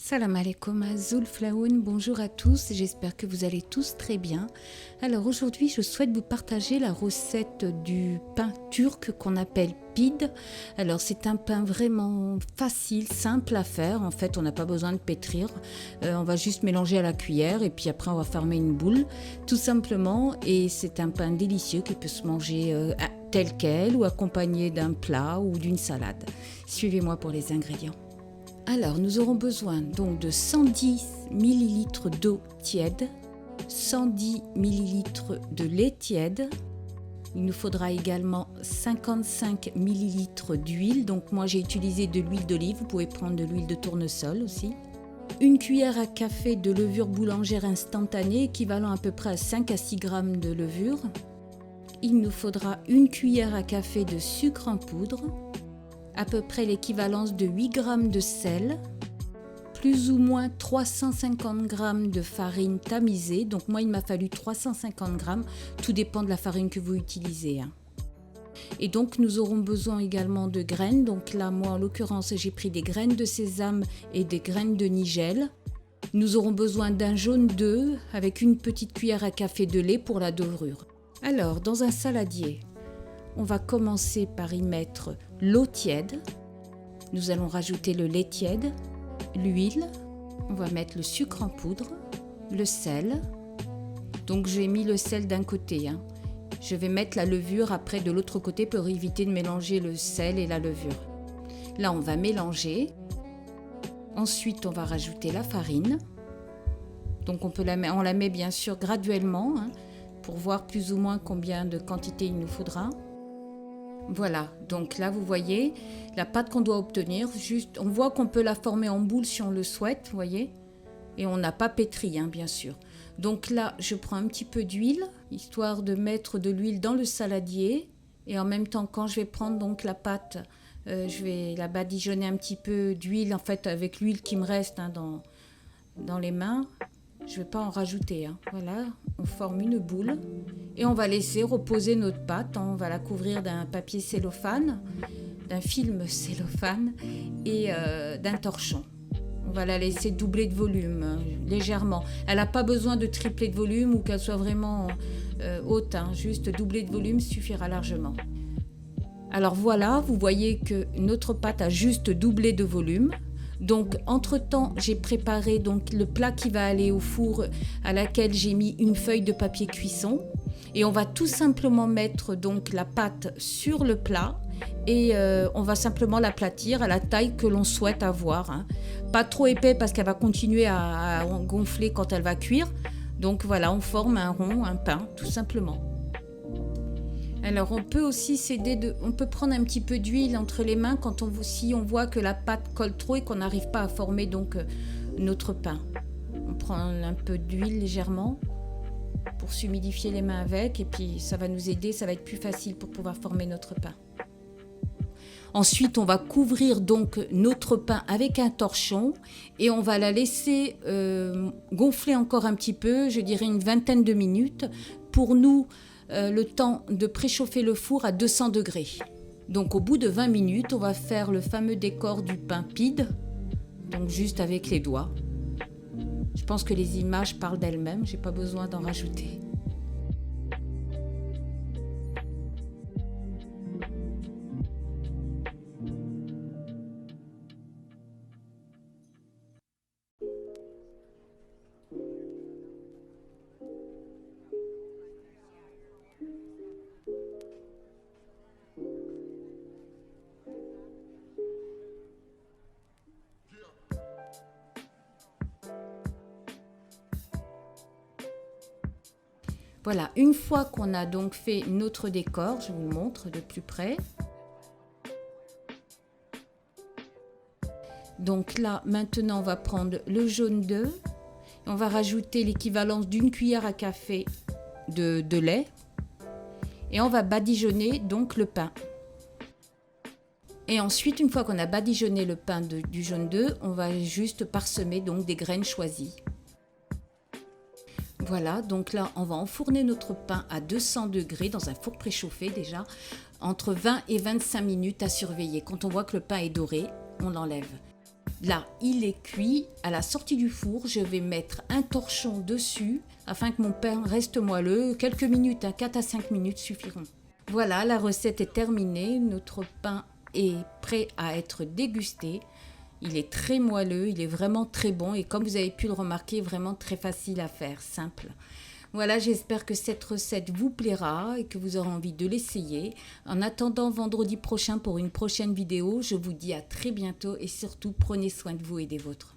Salam alaikum, Azul Flaoun, bonjour à tous, j'espère que vous allez tous très bien. Alors aujourd'hui je souhaite vous partager la recette du pain turc qu'on appelle pide. Alors c'est un pain vraiment facile, simple à faire, en fait on n'a pas besoin de pétrir. On va juste mélanger à la cuillère et puis après on va former une boule tout simplement, et c'est un pain délicieux qui peut se manger tel quel ou accompagné d'un plat ou d'une salade. Suivez-moi pour les ingrédients. Alors, nous aurons besoin donc de 110 ml d'eau tiède, 110 ml de lait tiède. Il nous faudra également 55 ml d'huile. Donc moi j'ai utilisé de l'huile d'olive, vous pouvez prendre de l'huile de tournesol aussi. Une cuillère à café de levure boulangère instantanée, équivalent à peu près à 5 à 6 grammes de levure. Il nous faudra une cuillère à café de sucre en poudre, à peu près l'équivalence de 8 g de sel, plus ou moins 350 g de farine tamisée. Donc moi il m'a fallu 350 g, tout dépend de la farine que vous utilisez. Et donc nous aurons besoin également de graines. Donc là moi en l'occurrence j'ai pris des graines de sésame et des graines de nigel. Nous aurons besoin d'un jaune d'œuf avec une petite cuillère à café de lait pour la dorure. Alors dans un saladier, on va commencer par y mettre l'eau tiède. Nous allons rajouter le lait tiède, l'huile. On va mettre le sucre en poudre, le sel. Donc j'ai mis le sel d'un côté. Je vais mettre la levure après de l'autre côté pour éviter de mélanger le sel et la levure. Là on va mélanger. Ensuite on va rajouter la farine. Donc on la met bien sûr graduellement pour voir plus ou moins combien de quantité il nous faudra. Voilà, donc là vous voyez la pâte qu'on doit obtenir, on voit qu'on peut la former en boule si on le souhaite, vous voyez, et on n'a pas pétri bien sûr. Donc là je prends un petit peu d'huile, histoire de mettre de l'huile dans le saladier, et en même temps quand je vais prendre donc la pâte, je vais la badigeonner un petit peu d'huile, en fait avec l'huile qui me reste dans les mains. Je ne vais pas en rajouter. Voilà, on forme une boule et on va laisser reposer notre pâte. On va la couvrir d'un papier cellophane, d'un film cellophane et d'un torchon. On va la laisser doubler de volume légèrement. Elle n'a pas besoin de tripler de volume ou qu'elle soit vraiment haute. Juste doubler de volume suffira largement. Alors voilà, vous voyez que notre pâte a juste doublé de volume. Donc entre-temps, j'ai préparé donc le plat qui va aller au four, à laquelle j'ai mis une feuille de papier cuisson, et on va tout simplement mettre donc la pâte sur le plat et on va simplement l'aplatir à la taille que l'on souhaite avoir. Pas trop épais parce qu'elle va continuer à gonfler quand elle va cuire. Donc voilà, on forme un rond, un pain, tout simplement. Alors on peut aussi on peut prendre un petit peu d'huile entre les mains si on voit que la pâte colle trop et qu'on n'arrive pas à former donc notre pain. On prend un peu d'huile légèrement pour s'humidifier les mains avec, et puis ça va nous aider, ça va être plus facile pour pouvoir former notre pain. Ensuite on va couvrir donc notre pain avec un torchon et on va la laisser gonfler encore un petit peu, je dirais une vingtaine de minutes, pour nous le temps de préchauffer le four à 200 degrés. Donc au bout de 20 minutes, on va faire le fameux décor du pain pide, donc juste avec les doigts. Je pense que les images parlent d'elles-mêmes, j'ai pas besoin d'en rajouter. Voilà, une fois qu'on a donc fait notre décor, je vous le montre de plus près. Donc là, maintenant, on va prendre le jaune d'œuf. On va rajouter l'équivalence d'une cuillère à café de lait. Et on va badigeonner donc le pain. Et ensuite, une fois qu'on a badigeonné le pain du jaune d'œuf, on va juste parsemer donc des graines choisies. Voilà, donc là, on va enfourner notre pain à 200 degrés dans un four préchauffé déjà, entre 20 et 25 minutes à surveiller. Quand on voit que le pain est doré, on l'enlève. Là, il est cuit. À la sortie du four, je vais mettre un torchon dessus afin que mon pain reste moelleux. Quelques minutes, 4 à 5 minutes suffiront. Voilà, la recette est terminée. Notre pain est prêt à être dégusté. Il est très moelleux, il est vraiment très bon et comme vous avez pu le remarquer, vraiment très facile à faire, simple. Voilà, j'espère que cette recette vous plaira et que vous aurez envie de l'essayer. En attendant vendredi prochain pour une prochaine vidéo, je vous dis à très bientôt et surtout prenez soin de vous et des vôtres.